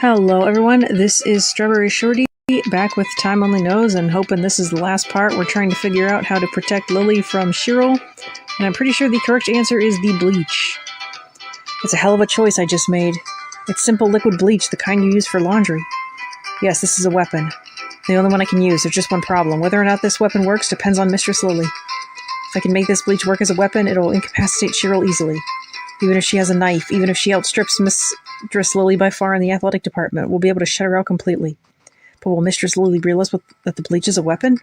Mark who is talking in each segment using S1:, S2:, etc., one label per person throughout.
S1: Hello everyone, this is StrawberryShorty, back with Time Only Knows and hoping this is the last part. We're trying to figure out how to protect Lily from Cheryl, and I'm pretty sure the correct answer is the bleach. It's a hell of a choice I just made. It's simple liquid bleach, the kind you use for laundry. Yes, this is a weapon. The only one I can use. There's just one problem. Whether or not this weapon works depends on Mistress Lily. If I can make this bleach work as a weapon, it'll incapacitate Cheryl easily. Even if she has a knife, even if she outstrips Mistress Lily by far in the athletic department, we'll be able to shut her out completely. But will Mistress Lily realize that the bleach is a weapon?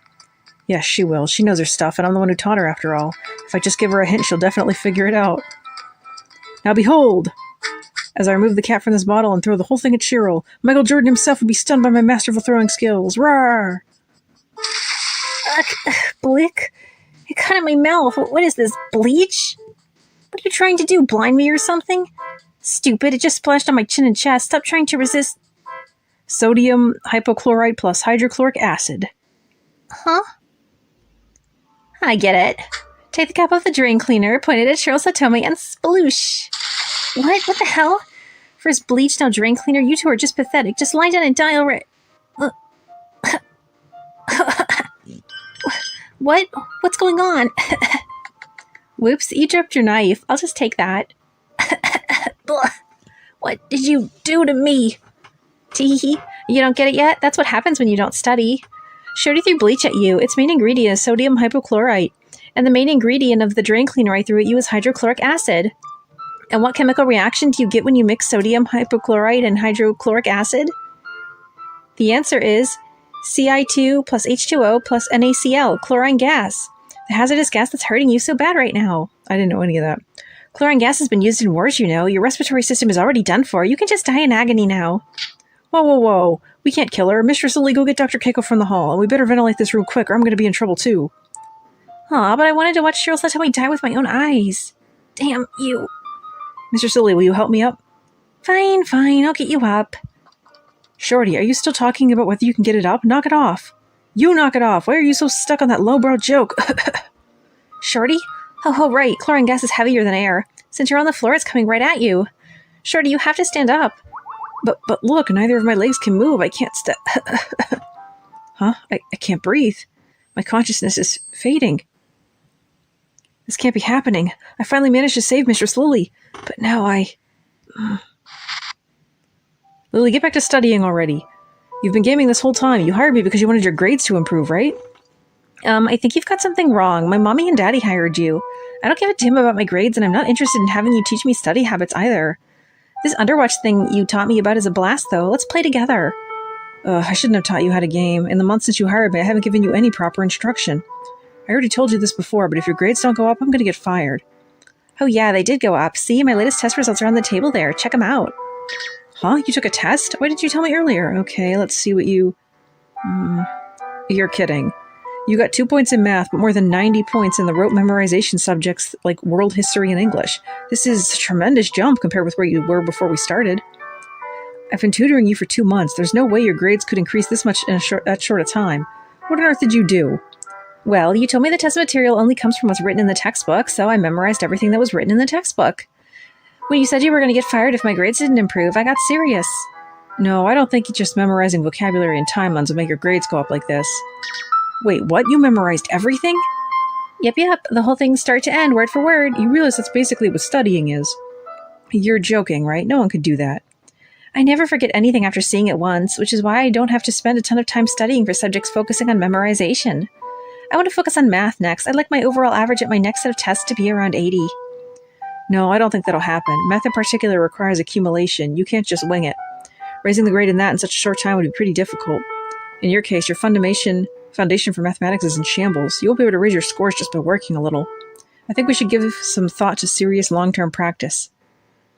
S1: Yes, she will. She knows her stuff, and I'm the one who taught her after all. If I just give her a hint, she'll definitely figure it out. Now behold! As I remove the cap from this bottle and throw the whole thing at Cheryl, Michael Jordan himself would be stunned by my masterful throwing skills. Roar!
S2: Blick? It cut in my mouth. What is this, bleach? What are you trying to do, blind me or something? Stupid, it just splashed on my chin and chest. Stop trying to resist.
S1: Sodium hypochlorite plus hydrochloric acid.
S2: Huh? I get it. Take the cap off the drain cleaner, point it at Cheryl Satomi, and sploosh. What? What the hell? First bleach, now drain cleaner. You two are just pathetic. Just lie down and die already. What? What's going on? Whoops, you dropped your knife. I'll just take that. What did you do to me? Teehee. You don't get it yet? That's what happens when you don't study. Shorty threw bleach at you. Its main ingredient is sodium hypochlorite. And the main ingredient of the drain cleaner I threw at you is hydrochloric acid. And what chemical reaction do you get when you mix sodium hypochlorite and hydrochloric acid? The answer is Ci2 plus H2O plus NaCl, chlorine gas. The hazardous gas that's hurting you so bad right now. I didn't know any of that. Chlorine gas has been used in wars, you know. Your respiratory system is already done for. You can just die in agony now.
S1: Whoa, whoa, whoa. We can't kill her. Mistress Lily, go get Dr. Keiko from the hall. And we better ventilate this real quick or I'm going to be in trouble too.
S2: Aw, but I wanted to watch Cheryl Satomi die with my own eyes. Damn you.
S1: Mistress Lily, will you help me up?
S2: Fine, I'll get you up.
S1: Shorty, are you still talking about whether you can get it up? Knock it off. You knock it off. Why are you so stuck on that lowbrow joke?
S2: Shorty? Oh, right. Chlorine gas is heavier than air. Since you're on the floor, it's coming right at you. Shorty, you have to stand up.
S1: But look, neither of my legs can move. I can't Huh? I can't breathe. My consciousness is fading. This can't be happening. I finally managed to save Mistress Lily. But now Lily, get back to studying already. You've been gaming this whole time. You hired me because you wanted your grades to improve, right?
S2: I think you've got something wrong. My mommy and daddy hired you. I don't give a damn about my grades, and I'm not interested in having you teach me study habits either. This Underwatch thing you taught me about is a blast, though. Let's play together.
S1: I shouldn't have taught you how to game. In the months since you hired me, I haven't given you any proper instruction. I already told you this before, but if your grades don't go up, I'm going to get fired.
S2: Oh yeah, they did go up. See, my latest test results are on the table there. Check them out.
S1: Huh? You took a test? Why didn't you tell me earlier? Okay, let's see what you... You're kidding. You got 2 points in math, but more than 90 points in the rote memorization subjects like world history and English. This is a tremendous jump compared with where you were before we started. I've been tutoring you for 2 months. There's no way your grades could increase this much in that short a time. What on earth did you do?
S2: Well, you told me the test material only comes from what's written in the textbook, so I memorized everything that was written in the textbook. When you said you were going to get fired if my grades didn't improve, I got serious.
S1: No, I don't think just memorizing vocabulary and timelines will make your grades go up like this. Wait, what? You memorized everything?
S2: Yep. The whole thing start to end, word for word.
S1: You realize that's basically what studying is. You're joking, right? No one could do that.
S2: I never forget anything after seeing it once, which is why I don't have to spend a ton of time studying for subjects focusing on memorization. I want to focus on math next. I'd like my overall average at my next set of tests to be around 80.
S1: No, I don't think that'll happen. Math in particular requires accumulation. You can't just wing it. Raising the grade in that in such a short time would be pretty difficult. In your case, your foundation for mathematics is in shambles. You won't be able to raise your scores just by working a little. I think we should give some thought to serious long-term practice.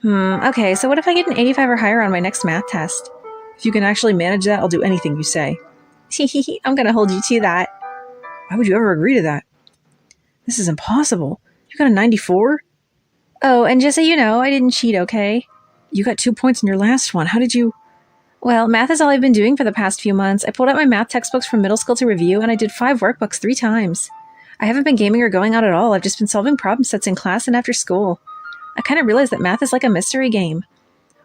S2: Okay, so what if I get an 85 or higher on my next math test?
S1: If you can actually manage that, I'll do anything you say.
S2: I'm gonna hold you to that.
S1: Why would you ever agree to that? This is impossible. You got a 94?
S2: Oh, and just so you know, I didn't cheat, okay?
S1: You got 2 points in your last one. How did you...
S2: Well, math is all I've been doing for the past few months. I pulled out my math textbooks from middle school to review, and I did 5 workbooks 3 times. I haven't been gaming or going out at all. I've just been solving problem sets in class and after school. I kind of realized that math is like a mystery game.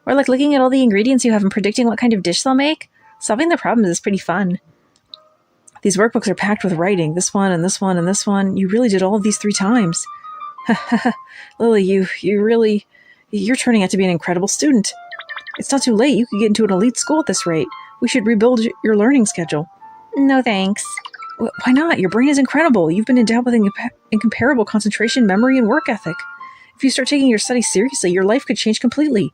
S2: Or like looking at all the ingredients you have and predicting what kind of dish they'll make? Solving the problems is pretty fun. These workbooks are packed with writing. This one and this one and this one. You really did all of these 3 times. Lily, you're turning out to be an incredible student. It's not too late. You could get into an elite school at this rate. We should rebuild your learning schedule. No thanks.
S1: Why not? Your brain is incredible. You've been endowed with incomparable concentration, memory, and work ethic. If you start taking your studies seriously, your life could change completely.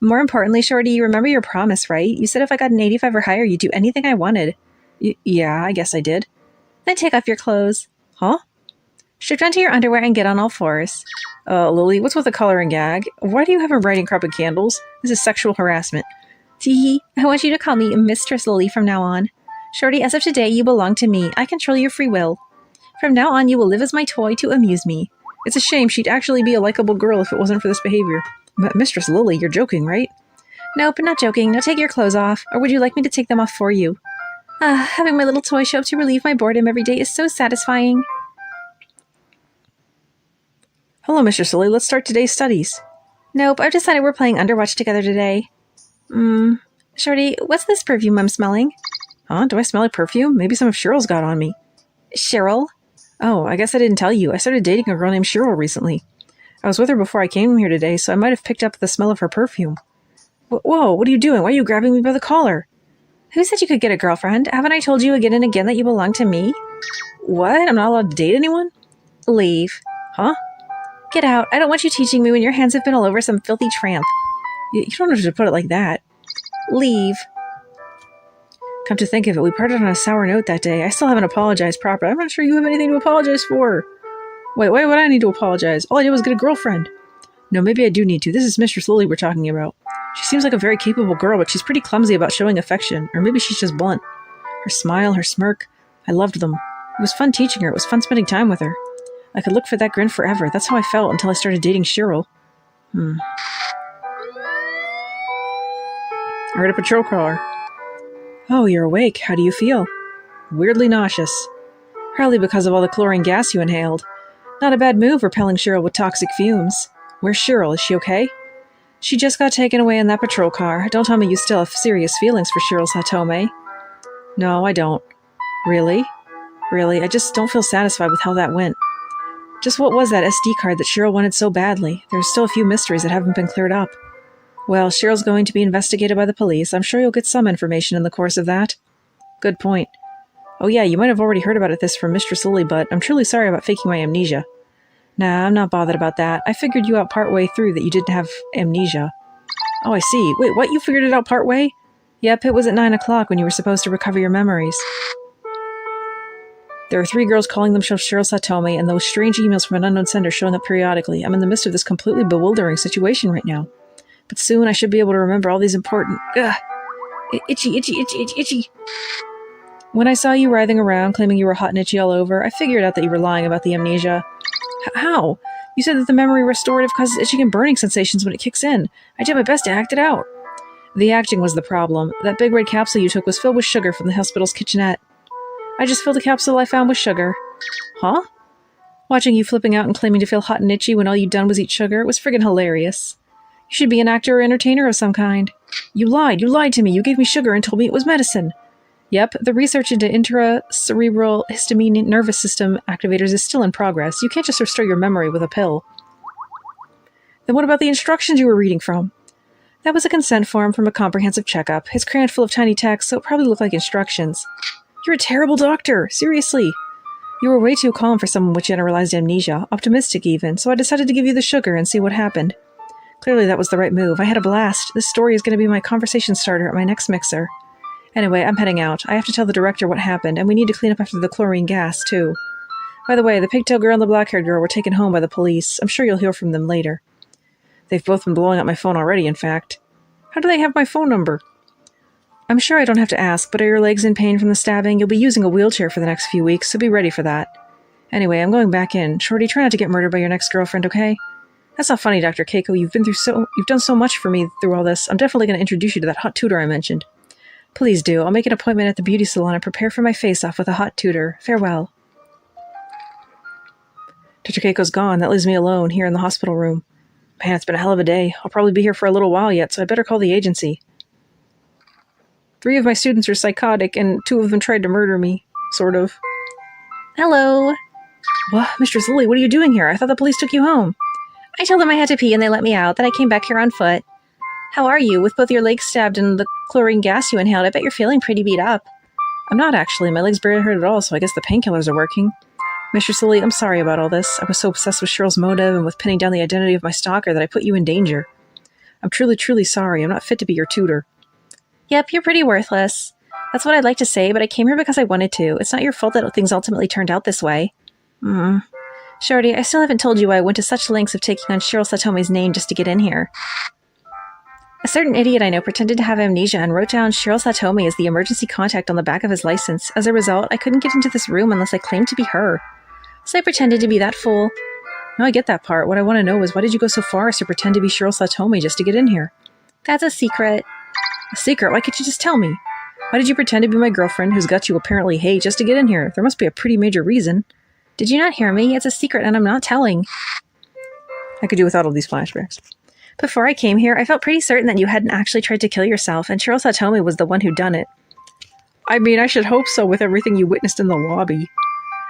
S2: More importantly, Shorty, you remember your promise, right? You said if I got an 85 or higher, you'd do anything I wanted.
S1: Yeah, I guess I did.
S2: Then take off your clothes.
S1: Huh?
S2: Strip down to your underwear and get on all fours.
S1: Lily, what's with the color and gag? Why do you have him writing crap and candles? This is sexual harassment.
S2: Teehee, I want you to call me Mistress Lily from now on. Shorty, as of today, you belong to me. I control your free will. From now on, you will live as my toy to amuse me.
S1: It's a shame. She'd actually be a likable girl if it wasn't for this behavior. But Mistress Lily, you're joking, right?
S2: Nope, not joking. Now take your clothes off. Or would you like me to take them off for you? Having my little toy show up to relieve my boredom every day is so satisfying.
S1: Hello, Mistress Lily. Let's start today's studies.
S2: Nope, I've decided we're playing Underwatch together today. Shorty, what's this perfume I'm smelling?
S1: Huh? Do I smell like perfume? Maybe some of Cheryl's got on me.
S2: Cheryl?
S1: Oh, I guess I didn't tell you. I started dating a girl named Cheryl recently. I was with her before I came here today, so I might have picked up the smell of her perfume. Whoa, what are you doing? Why are you grabbing me by the collar?
S2: Who said you could get a girlfriend? Haven't I told you again and again that you belong to me?
S1: What? I'm not allowed to date anyone?
S2: Leave.
S1: Huh?
S2: Get out. I don't want you teaching me when your hands have been all over some filthy tramp.
S1: You don't have to put it like that.
S2: Leave.
S1: Come to think of it, we parted on a sour note that day. I still haven't apologized properly. I'm not sure you have anything to apologize for. Wait, why would I need to apologize? All I did was get a girlfriend. No, maybe I do need to. This is Mistress Lily we're talking about. She seems like a very capable girl, but she's pretty clumsy about showing affection. Or maybe she's just blunt. Her smile, her smirk, I loved them. It was fun teaching her. It was fun spending time with her. I could look for that grin forever. That's how I felt until I started dating Cheryl. I heard a patrol car. Oh, you're awake. How do you feel? Weirdly nauseous. Probably because of all the chlorine gas you inhaled. Not a bad move repelling Cheryl with toxic fumes. Where's Cheryl? Is she okay? She just got taken away in that patrol car. Don't tell me you still have serious feelings for Cheryl Satome. No, I don't. Really? Really, I just don't feel satisfied with how that went. Just what was that SD card that Cheryl wanted so badly? There's still a few mysteries that haven't been cleared up. Well, Cheryl's going to be investigated by the police. I'm sure you'll get some information in the course of that. Good point. Oh yeah, you might have already heard about this from Mistress Lily, but I'm truly sorry about faking my amnesia. Nah, I'm not bothered about that. I figured you out partway through that you didn't have amnesia. Oh, I see. Wait, what? You figured it out partway? Yep, it was at 9 o'clock when you were supposed to recover your memories. There are 3 girls calling themselves Cheryl Satome, and those strange emails from an unknown sender showing up periodically. I'm in the midst of this completely bewildering situation right now. But soon I should be able to remember all these important... Itchy. When I saw you writhing around, claiming you were hot and itchy all over, I figured out that you were lying about the amnesia. How? You said that the memory restorative causes itching and burning sensations when it kicks in. I did my best to act it out. The acting was the problem. That big red capsule you took was filled with sugar from the hospital's kitchenette. I just filled the capsule I found with sugar. Huh? Watching you flipping out and claiming to feel hot and itchy when all you'd done was eat sugar was friggin' hilarious. You should be an actor or entertainer of some kind. You lied to me. You gave me sugar and told me it was medicine. Yep, the research into intracerebral histamine nervous system activators is still in progress. You can't just restore your memory with a pill. Then what about the instructions you were reading from? That was a consent form from a comprehensive checkup. It's crammed full of tiny text, so it probably looked like instructions. You're a terrible doctor, seriously. You were way too calm for someone with generalized amnesia, optimistic even, so I decided to give you the sugar and see what happened. Clearly that was the right move. I had a blast. This story is going to be my conversation starter at my next mixer. Anyway, I'm heading out. I have to tell the director what happened, and we need to clean up after the chlorine gas, too. By the way, the pigtail girl and the black-haired girl were taken home by the police. I'm sure you'll hear from them later. They've both been blowing up my phone already, in fact. How do they have my phone number? I'm sure I don't have to ask, but are your legs in pain from the stabbing? You'll be using a wheelchair for the next few weeks, so be ready for that. Anyway, I'm going back in. Shorty, try not to get murdered by your next girlfriend, okay? That's not funny, Dr. Keiko. You've done so much for me through all this. I'm definitely going to introduce you to that hot tutor I mentioned. Please do. I'll make an appointment at the beauty salon and prepare for my face-off with a hot tutor. Farewell. Dr. Keiko's gone. That leaves me alone here in the hospital room. Man, it's been a hell of a day. I'll probably be here for a little while yet, so I better call the agency. 3 of my students are psychotic, and 2 of them tried to murder me. Sort of.
S2: Hello.
S1: What? Mistress Lily, what are you doing here? I thought the police took you home.
S2: I told them I had to pee and they let me out, then I came back here on foot. How are you? With both your legs stabbed and the chlorine gas you inhaled, I bet you're feeling pretty beat up.
S1: I'm not, actually. My legs barely hurt at all, so I guess the painkillers are working. Mistress Lily, I'm sorry about all this. I was so obsessed with Cheryl's motive and with pinning down the identity of my stalker that I put you in danger. I'm truly, truly sorry. I'm not fit to be your tutor.
S2: Yep, you're pretty worthless. That's what I'd like to say, but I came here because I wanted to. It's not your fault that things ultimately turned out this way. Shorty, I still haven't told you why I went to such lengths of taking on Cheryl Satomi's name just to get in here. A certain idiot I know pretended to have amnesia and wrote down Cheryl Satomi as the emergency contact on the back of his license. As a result, I couldn't get into this room unless I claimed to be her. So I pretended to be that fool.
S1: No, I get that part. What I want to know is why did you go so far as to pretend to be Cheryl Satomi just to get in here?
S2: That's a secret.
S1: A secret? Why can't you just tell me? Why did you pretend to be my girlfriend, whose guts you apparently hate, just to get in here? There must be a pretty major reason.
S2: Did you not hear me? It's a secret and I'm not telling.
S1: I could do without all these flashbacks.
S2: Before I came here, I felt pretty certain that you hadn't actually tried to kill yourself, and Cheryl Satomi was the one who done it.
S1: I mean, I should hope so with everything you witnessed in the lobby.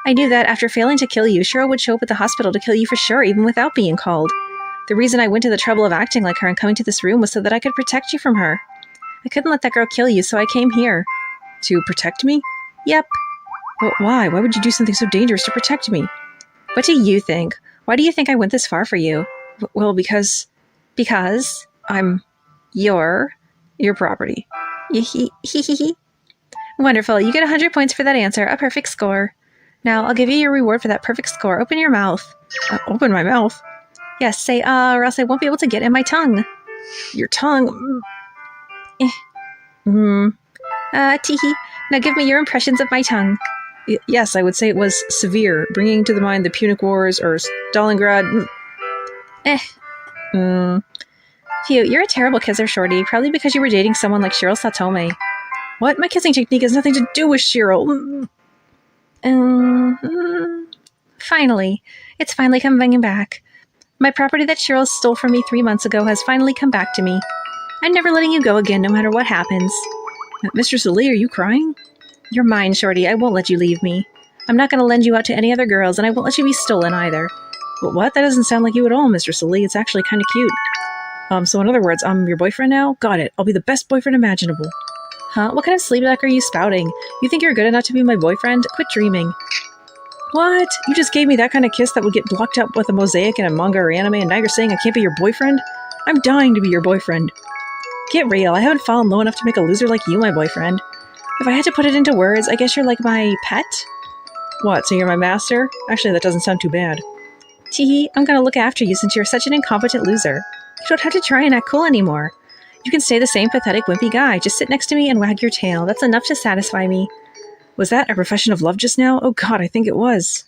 S2: I knew that after failing to kill you, Cheryl would show up at the hospital to kill you for sure, even without being called. The reason I went to the trouble of acting like her and coming to this room was so that I could protect you from her. I couldn't let that girl kill you, so I came here.
S1: To protect me?
S2: Yep.
S1: Well, why? Why would you do something so dangerous to protect me?
S2: What do you think? Why do you think I went this far for you?
S1: Well, because I'm your property.
S2: Wonderful. You get 100 points for that answer. A perfect score. Now, I'll give you your reward for that perfect score. Open your mouth.
S1: Open my mouth?
S2: Yes, say or else I won't be able to get in my tongue.
S1: Your tongue?
S2: Teehee. Now give me your impressions of my tongue.
S1: Yes, I would say it was severe, bringing to the mind the Punic Wars or Stalingrad.
S2: Phew, you're a terrible kisser, Shorty. Probably because you were dating someone like Cheryl Satomi.
S1: What? My kissing technique has nothing to do with Cheryl.
S2: Finally. It's finally coming back. My property that Cheryl stole from me 3 months ago has finally come back to me. I'm never letting you go again, no matter what happens.
S1: Mistress Lee, are you crying?
S2: You're mine, Shorty. I won't let you leave me. I'm not going to lend you out to any other girls, and I won't let you be stolen either.
S1: But what? That doesn't sound like you at all, Mistress Lee. It's actually kind of cute. So in other words, I'm your boyfriend now? Got it. I'll be the best boyfriend imaginable.
S2: Huh? What kind of sleep talk are you spouting? You think you're good enough to be my boyfriend? Quit dreaming.
S1: What? You just gave me that kind of kiss that would get blocked up with a mosaic in a manga or anime, and now you're saying I can't be your boyfriend? I'm dying to be your boyfriend. Get real. I haven't fallen low enough to make a loser like you my boyfriend. If I had to put it into words, I guess you're like my pet? What, so you're my master? Actually, that doesn't sound too bad.
S2: Teehee, I'm gonna look after you since you're such an incompetent loser. You don't have to try and act cool anymore. You can stay the same pathetic, wimpy guy. Just sit next to me and wag your tail. That's enough to satisfy me.
S1: Was that a profession of love just now? Oh god, I think it was.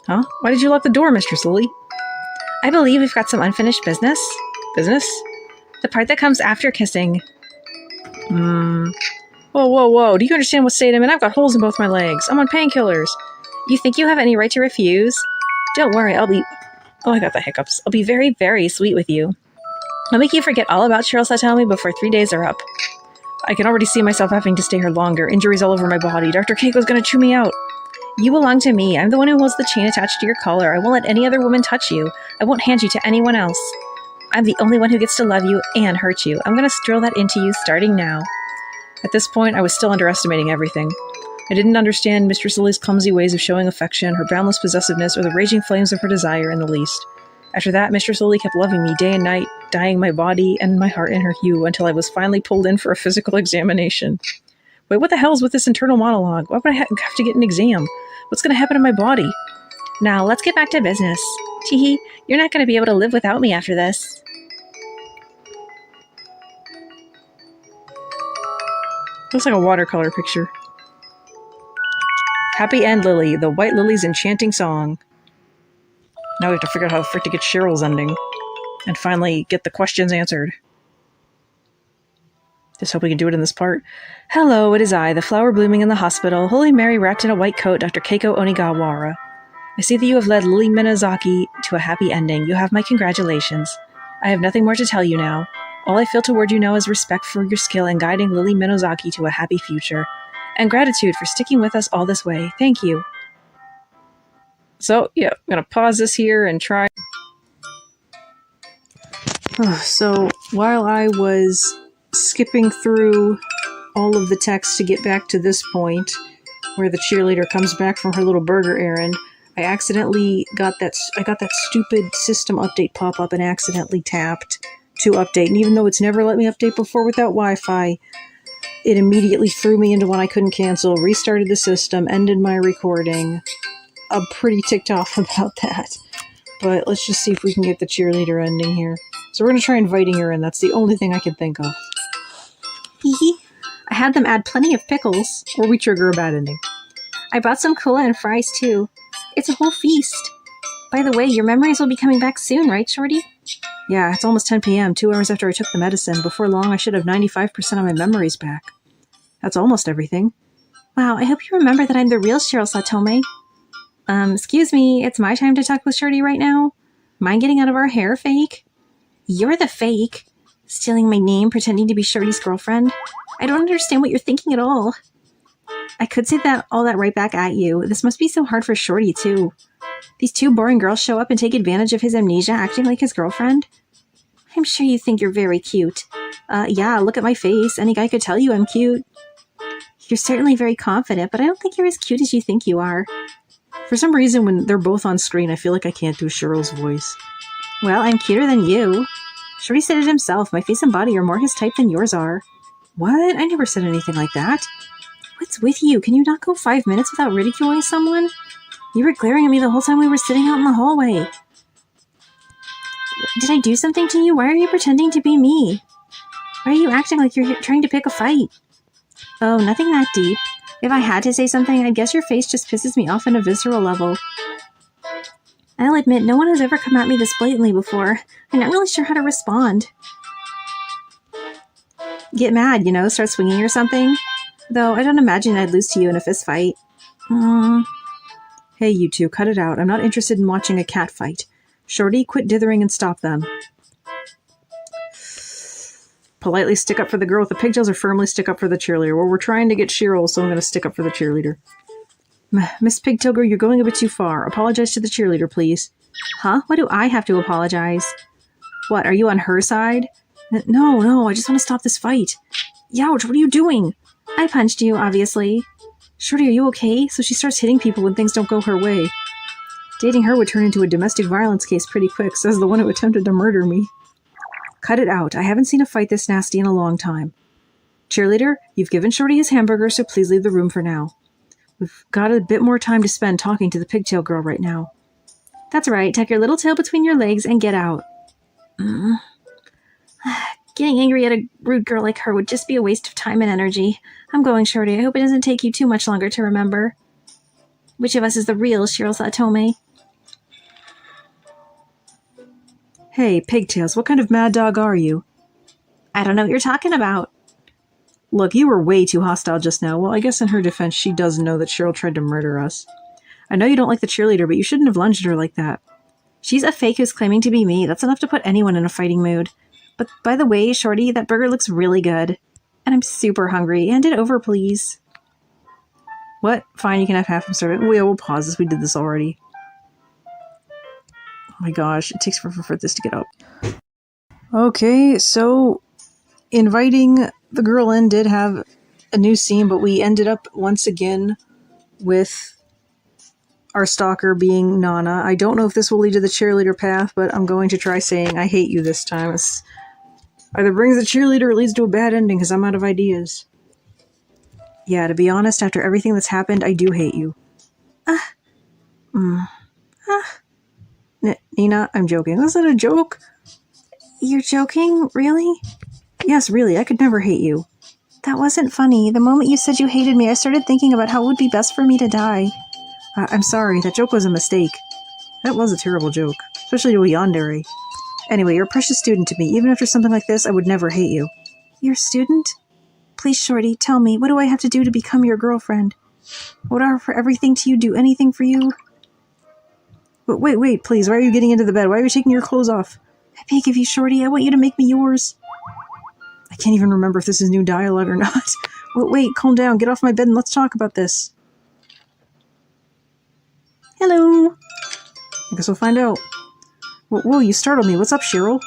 S1: Huh? Why did you lock the door, Mistress Lily?
S2: I believe we've got some unfinished business.
S1: Business?
S2: The part that comes after kissing.
S1: Whoa. Do you understand what's saying? I mean, I've got holes in both my legs. I'm on painkillers.
S2: You think you have any right to refuse? Don't worry, I'll be...
S1: Oh, I got the hiccups.
S2: I'll be very, very sweet with you. I'll make you forget all about Cheryl Satomi before 3 days are up.
S1: I can already see myself having to stay here longer. Injuries all over my body. Dr. Keiko's gonna chew me out.
S2: You belong to me. I'm the one who holds the chain attached to your collar. I won't let any other woman touch you. I won't hand you to anyone else. I'm the only one who gets to love you and hurt you. I'm gonna drill that into you starting now.
S1: At this point, I was still underestimating everything. I didn't understand Mistress Lily's clumsy ways of showing affection, her boundless possessiveness, or the raging flames of her desire in the least. After that, Mistress Lily kept loving me day and night, dyeing my body and my heart in her hue, until I was finally pulled in for a physical examination. Wait, what the hell is with this internal monologue? Why would I have to get an exam? What's going to happen to my body?
S2: Now, let's get back to business. Teehee, you're not going to be able to live without me after this.
S1: Looks like a watercolor picture. Happy End Lily, the White Lily's enchanting song. Now we have to figure out how the frick to get Cheryl's ending. And finally get the questions answered. Just hope we can do it in this part. Hello, it is I, the flower blooming in the hospital, Holy Mary wrapped in a white coat, Dr. Keiko Onigawara.
S2: I see that you have led Lily Minozaki to a happy ending. You have my congratulations. I have nothing more to tell you now. All I feel toward you now is respect for your skill in guiding Lily Minozaki to a happy future, and gratitude for sticking with us all this way. Thank you. So, yeah, I'm going to pause this here and try.
S1: So, while I was skipping through all of the text to get back to this point, where the cheerleader comes back from her little burger errand, I accidentally got that stupid system update pop-up and accidentally tapped to update. And even though it's never let me update before without Wi-Fi, it immediately threw me into one I couldn't cancel, restarted the system, ended my recording. I'm pretty ticked off about that. But let's just see if we can get the cheerleader ending here. So we're going to try inviting her in. That's the only thing I can think of.
S2: I had them add plenty of pickles.
S1: Or we trigger a bad ending.
S2: I bought some cola and fries too. It's a whole feast. By the way, your memories will be coming back soon, right, Shorty?
S1: Yeah, it's almost 10 p.m., 2 hours after I took the medicine. Before long, I should have 95% of my memories back. That's almost everything.
S2: Wow, I hope you remember that I'm the real Cheryl Satome. Excuse me, it's my time to talk with Shorty right now? Mind getting out of our hair, fake? You're the fake. Stealing my name, pretending to be Shorty's girlfriend? I don't understand what you're thinking at all. I could say all that right back at you. This must be so hard for Shorty, too. These two boring girls show up and take advantage of his amnesia, acting like his girlfriend? I'm sure you think you're very cute. Yeah, look at my face. Any guy could tell you I'm cute. You're certainly very confident, but I don't think you're as cute as you think you are.
S1: For some reason, when they're both on screen, I feel like I can't do Cheryl's voice.
S2: Well, I'm cuter than you. Shorty said it himself. My face and body are more his type than yours are.
S1: What? I never said anything like that.
S2: What's with you? Can you not go 5 minutes without ridiculing someone? You were glaring at me the whole time we were sitting out in the hallway. Did I do something to you? Why are you pretending to be me? Why are you acting like you're trying to pick a fight? Oh, nothing that deep. If I had to say something, I'd guess your face just pisses me off on a visceral level. I'll admit, no one has ever come at me this blatantly before. I'm not really sure how to respond. Get mad, start swinging or something? Though I don't imagine I'd lose to you in a fist fight.
S1: Hey, you two, cut it out. I'm not interested in watching a cat fight. Shorty, quit dithering and stop them. Politely stick up for the girl with the pigtails or firmly stick up for the cheerleader? Well, we're trying to get Cheryl, so I'm going to stick up for the cheerleader. Miss Pigtail Girl, you're going a bit too far. Apologize to the cheerleader, please.
S2: Huh? Why do I have to apologize? What, are you on her side?
S1: No, I just want to stop this fight. Youch, what are you doing?
S2: I punched you, obviously.
S1: Shorty, are you okay? So she starts hitting people when things don't go her way. Dating her would turn into a domestic violence case pretty quick, says the one who attempted to murder me. Cut it out. I haven't seen a fight this nasty in a long time. Cheerleader, you've given Shorty his hamburger, so please leave the room for now. We've got a bit more time to spend talking to the pigtail girl right now.
S2: That's right. Tuck your little tail between your legs and get out. Getting angry at a rude girl like her would just be a waste of time and energy. I'm going, Shorty. I hope it doesn't take you too much longer to remember. Which of us is the real Cheryl Satome?
S1: Hey, Pigtails, what kind of mad dog are you?
S2: I don't know what you're talking about.
S1: Look, you were way too hostile just now. Well, I guess in her defense, she does know that Cheryl tried to murder us. I know you don't like the cheerleader, but you shouldn't have lunged at her like that.
S2: She's a fake who's claiming to be me. That's enough to put anyone in a fighting mood. But by the way, Shorty, that burger looks really good. And I'm super hungry. Hand it over, please.
S1: What? Fine, you can have half. I'm sorry. Oh, yeah, we'll pause this. We did this already. Oh my gosh, it takes forever for this to get up. Okay, so inviting the girl in did have a new scene, but we ended up once again with our stalker being Nana. I don't know if this will lead to the cheerleader path, but I'm going to try saying I hate you this time. It's either brings the cheerleader or leads to a bad ending because I'm out of ideas. Yeah, to be honest, after everything that's happened, I do hate you. Nina, I'm joking. Was that a joke?
S2: You're joking? Really?
S1: Yes, really. I could never hate you.
S2: That wasn't funny. The moment you said you hated me, I started thinking about how it would be best for me to die.
S1: I'm sorry. That joke was a mistake. That was a terrible joke. Especially to a yandere. Anyway, you're a precious student to me. Even after something like this, I would never hate you.
S2: You're a student? Please, Shorty, tell me, what do I have to do to become your girlfriend? Would I offer everything to you, do anything for you?
S1: But wait, please. Why are you getting into the bed? Why are you taking your clothes off? I beg of you, Shorty. I want you to make me yours. I can't even remember if this is new dialogue or not. Wait, calm down. Get off my bed and let's talk about this. Hello. I guess we'll find out. Whoa, you startled me. What's up, Cheryl?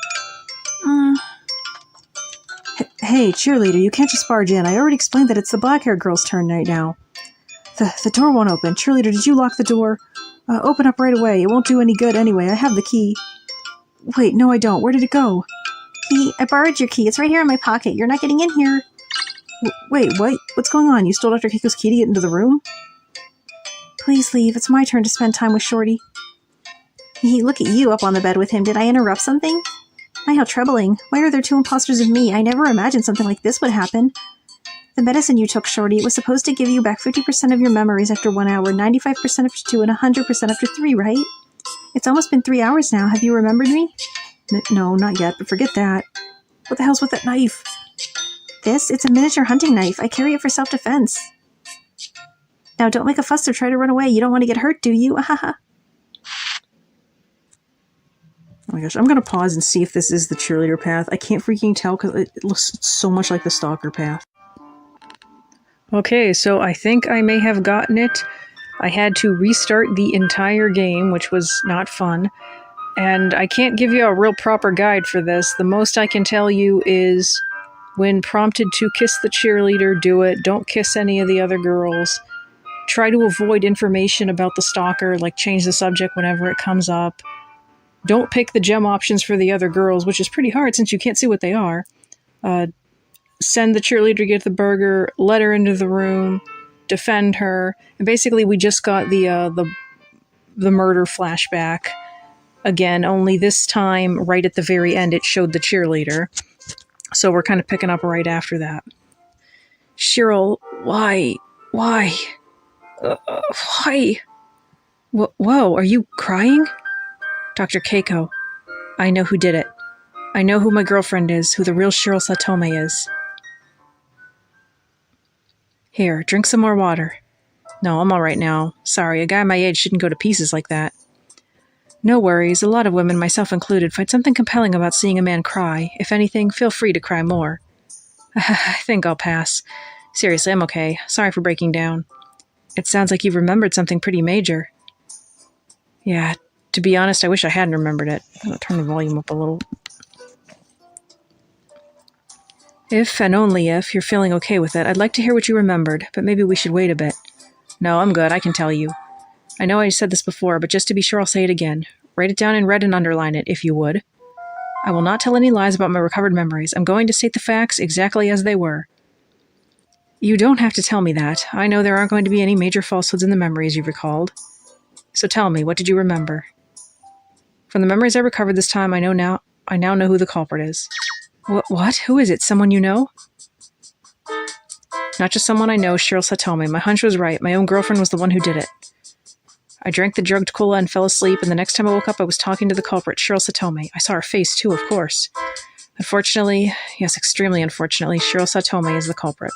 S1: Hey, cheerleader, you can't just barge in. I already explained that it's the black-haired girl's turn right now. The door won't open. Cheerleader, did you lock the door? Open up right away. It won't do any good anyway. I have the key. Wait, no I don't. Where did it go?
S2: I borrowed your key. It's right here in my pocket. You're not getting in here.
S1: Wait, what? What's going on? You stole Dr. Keiko's key to get into the room?
S2: Please leave. It's my turn to spend time with Shorty. Look at you up on the bed with him. Did I interrupt something? My, how troubling. Why are there two imposters of me? I never imagined something like this would happen. The medicine you took, Shorty, it was supposed to give you back 50% of your memories after 1 hour, 95% after 2, and 100% after 3, right? It's almost been 3 hours now. Have you remembered me?
S1: No, not yet, but forget that. What the hell's with that knife?
S2: It's a miniature hunting knife. I carry it for self-defense. Now, don't make a fuss or try to run away. You don't want to get hurt, do you? Ahaha.
S1: Oh my gosh, I'm going to pause and see if this is the cheerleader path. I can't freaking tell because it looks so much like the stalker path. Okay, so I think I may have gotten it. I had to restart the entire game, which was not fun. And I can't give you a real proper guide for this. The most I can tell you is when prompted to kiss the cheerleader, do it. Don't kiss any of the other girls. Try to avoid information about the stalker, like change the subject whenever it comes up. Don't pick the gem options for the other girls, which is pretty hard since you can't see what they are. Send the cheerleader to get the burger, let her into the room, defend her. And basically we just got the murder flashback again, only this time right at the very end it showed the cheerleader. So we're kind of picking up right after that. Cheryl, why? Why? Whoa, are you crying? Dr. Keiko, I know who did it. I know who my girlfriend is, who the real Cheryl Satome is. Here, drink some more water. No, I'm all right now. Sorry, a guy my age shouldn't go to pieces like that. No worries, a lot of women, myself included, find something compelling about seeing a man cry. If anything, feel free to cry more. I think I'll pass. Seriously, I'm okay. Sorry for breaking down. It sounds like you've remembered something pretty major. Yeah, to be honest, I wish I hadn't remembered it. I'm going to turn the volume up a little. If, and only if, you're feeling okay with it, I'd like to hear what you remembered, but maybe we should wait a bit. No, I'm good, I can tell you. I know I said this before, but just to be sure I'll say it again. Write it down in red and underline it, if you would. I will not tell any lies about my recovered memories. I'm going to state the facts exactly as they were. You don't have to tell me that. I know there aren't going to be any major falsehoods in the memories you've recalled. So tell me, what did you remember? From the memories I recovered this time, I now know who the culprit is. What? Who is it? Someone you know? Not just someone I know, Cheryl Satome. My hunch was right. My own girlfriend was the one who did it. I drank the drugged cola and fell asleep, and the next time I woke up, I was talking to the culprit, Cheryl Satome. I saw her face, too, of course. Unfortunately, yes, extremely unfortunately, Cheryl Satome is the culprit.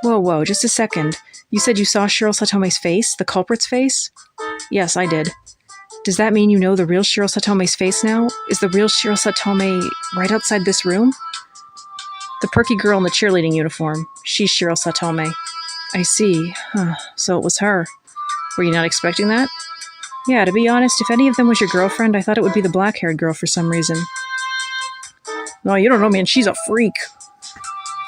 S1: Whoa, just a second. You said you saw Cheryl Satome's face? The culprit's face? Yes, I did. Does that mean you know the real Cheryl Satome's face now? Is the real Cheryl Satome right outside this room? The perky girl in the cheerleading uniform. She's Cheryl Satome. I see. So it was her. Were you not expecting that? Yeah, to be honest, if any of them was your girlfriend, I thought it would be the black-haired girl for some reason. No, you don't know, man. She's a freak.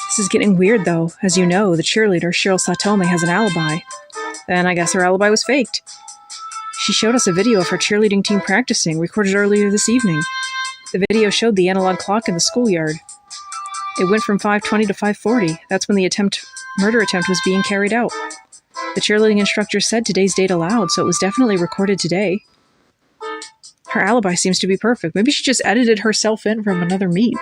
S1: This is getting weird, though. As you know, the cheerleader, Cheryl Satome, has an alibi. Then I guess her alibi was faked. She showed us a video of her cheerleading team practicing, recorded earlier this evening. The video showed the analog clock in the schoolyard. It went from 5:20 to 5:40. That's when the murder attempt was being carried out. The cheerleading instructor said today's date aloud, so it was definitely recorded today. Her alibi seems to be perfect. Maybe she just edited herself in from another meet.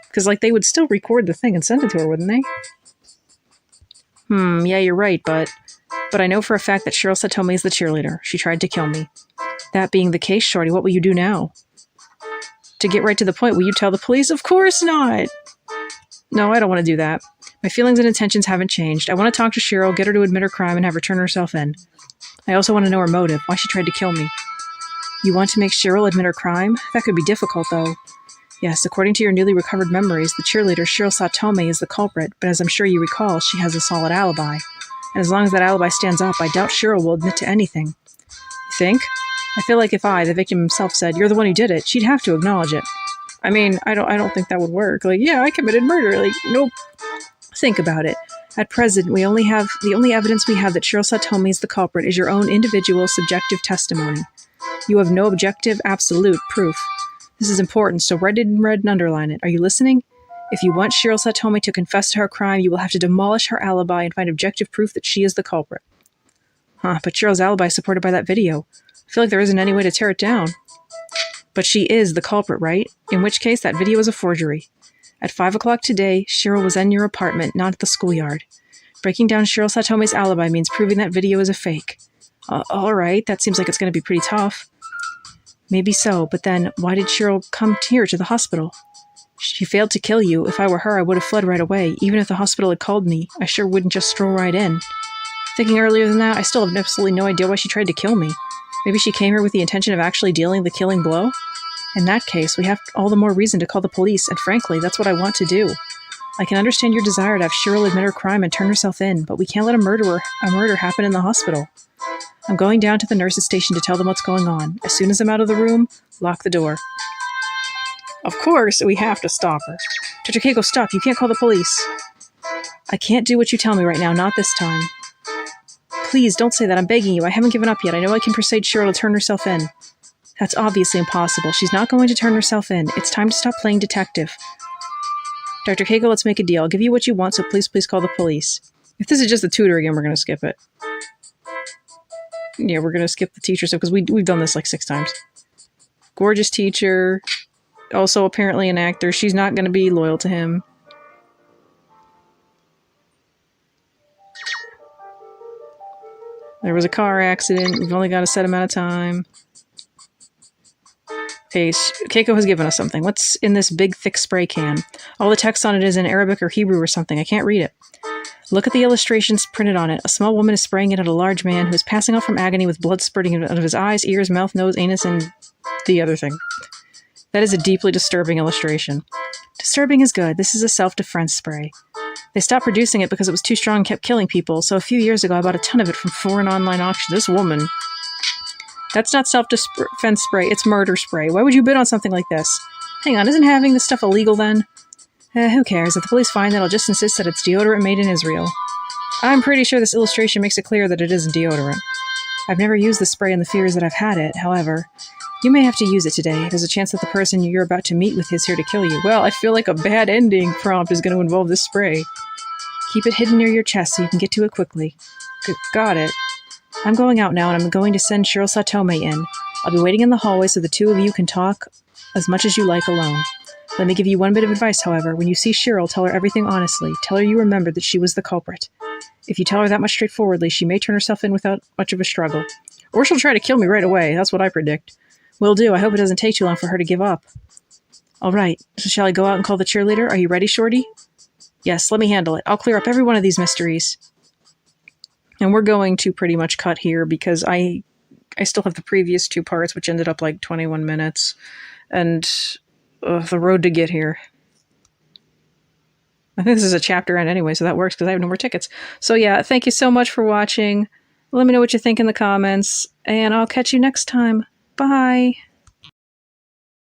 S1: Because, they would still record the thing and send it to her, wouldn't they? Yeah, you're right, but I know for a fact that Cheryl Satome is the cheerleader. She tried to kill me. That being the case, Shorty, what will you do now? To get right to the point, will you tell the police? Of course not! No, I don't want to do that. My feelings and intentions haven't changed. I want to talk to Cheryl, get her to admit her crime, and have her turn herself in. I also want to know her motive, why she tried to kill me. You want to make Cheryl admit her crime? That could be difficult, though. Yes, according to your newly recovered memories, the cheerleader Cheryl Satome is the culprit, but as I'm sure you recall, she has a solid alibi. And as long as that alibi stands up, I doubt Cheryl will admit to anything. You think? I feel like if I, the victim himself, said, "You're the one who did it," she'd have to acknowledge it. I mean, I don't think that would work. Like, yeah, I committed murder. Like, nope. Think about it. At present, the only evidence we have that Cheryl Satome is the culprit is your own individual subjective testimony. You have no objective, absolute proof. This is important, so write it in red and underline it. Are you listening? If you want Cheryl Satome to confess to her crime, you will have to demolish her alibi and find objective proof that she is the culprit. Huh, but Cheryl's alibi is supported by that video. I feel like there isn't any way to tear it down. But she is the culprit, right? In which case, that video is a forgery. At 5 o'clock today, Cheryl was in your apartment, not at the schoolyard. Breaking down Cheryl Satome's alibi means proving that video is a fake. All right, that seems like it's going to be pretty tough. Maybe so, but then why did Cheryl come here to the hospital? She failed to kill you. If I were her, I would have fled right away. Even if the hospital had called me, I sure wouldn't just stroll right in. Thinking earlier than that, I still have absolutely no idea why she tried to kill me. Maybe she came here with the intention of actually dealing the killing blow? In that case, we have all the more reason to call the police, and frankly, that's what I want to do. I can understand your desire to have Cheryl admit her crime and turn herself in, but we can't let a murder happen in the hospital. I'm going down to the nurse's station to tell them what's going on. As soon as I'm out of the room, lock the door. Of course, we have to stop her. Dr. Keiko, stop. You can't call the police. I can't do what you tell me right now, not this time. Please, don't say that. I'm begging you. I haven't given up yet. I know I can persuade Cheryl to turn herself in. That's obviously impossible. She's not going to turn herself in. It's time to stop playing detective. Dr. Keiko, let's make a deal. I'll give you what you want, so please call the police. If this is just the tutor again, we're going to skip it. Yeah, we're going to skip the teacher stuff, because we've done this like 6 times. Gorgeous teacher. Also apparently an actor. She's not going to be loyal to him. There was a car accident. We've only got a set amount of time. Okay, Keiko has given us something. What's in this big, thick spray can? All the text on it is in Arabic or Hebrew or something. I can't read it. Look at the illustrations printed on it. A small woman is spraying it at a large man who is passing out from agony with blood spurting out of his eyes, ears, mouth, nose, anus, and the other thing. That is a deeply disturbing illustration. Disturbing is good. This is a self-defense spray. They stopped producing it because it was too strong and kept killing people, so a few years ago I bought a ton of it from foreign online auction. This woman... That's not self-defense spray, it's murder spray. Why would you bid on something like this? Hang on, isn't having this stuff illegal then? Who cares? If the police find it, I'll just insist that it's deodorant made in Israel. I'm pretty sure this illustration makes it clear that it isn't deodorant. I've never used the spray in the few years that I've had it, however. You may have to use it today. There's a chance that the person you're about to meet with is here to kill you. Well, I feel like a bad ending prompt is going to involve this spray. Keep it hidden near your chest so you can get to it quickly. Got it. I'm going out now, and I'm going to send Cheryl Satome in. I'll be waiting in the hallway so the two of you can talk as much as you like alone. Let me give you one bit of advice, however. When you see Cheryl, tell her everything honestly. Tell her you remembered that she was the culprit. If you tell her that much straightforwardly, she may turn herself in without much of a struggle. Or she'll try to kill me right away. That's what I predict. Will do. I hope it doesn't take too long for her to give up. All right. So shall I go out and call the cheerleader? Are you ready, Shorty? Yes, let me handle it. I'll clear up every one of these mysteries. And we're going to pretty much cut here because I still have the previous 2 parts, which ended up like 21 minutes. And the road to get here. I think this is a chapter end anyway, so that works because I have no more tickets. So yeah, thank you so much for watching. Let me know what you think in the comments, and I'll catch you next time. Bye!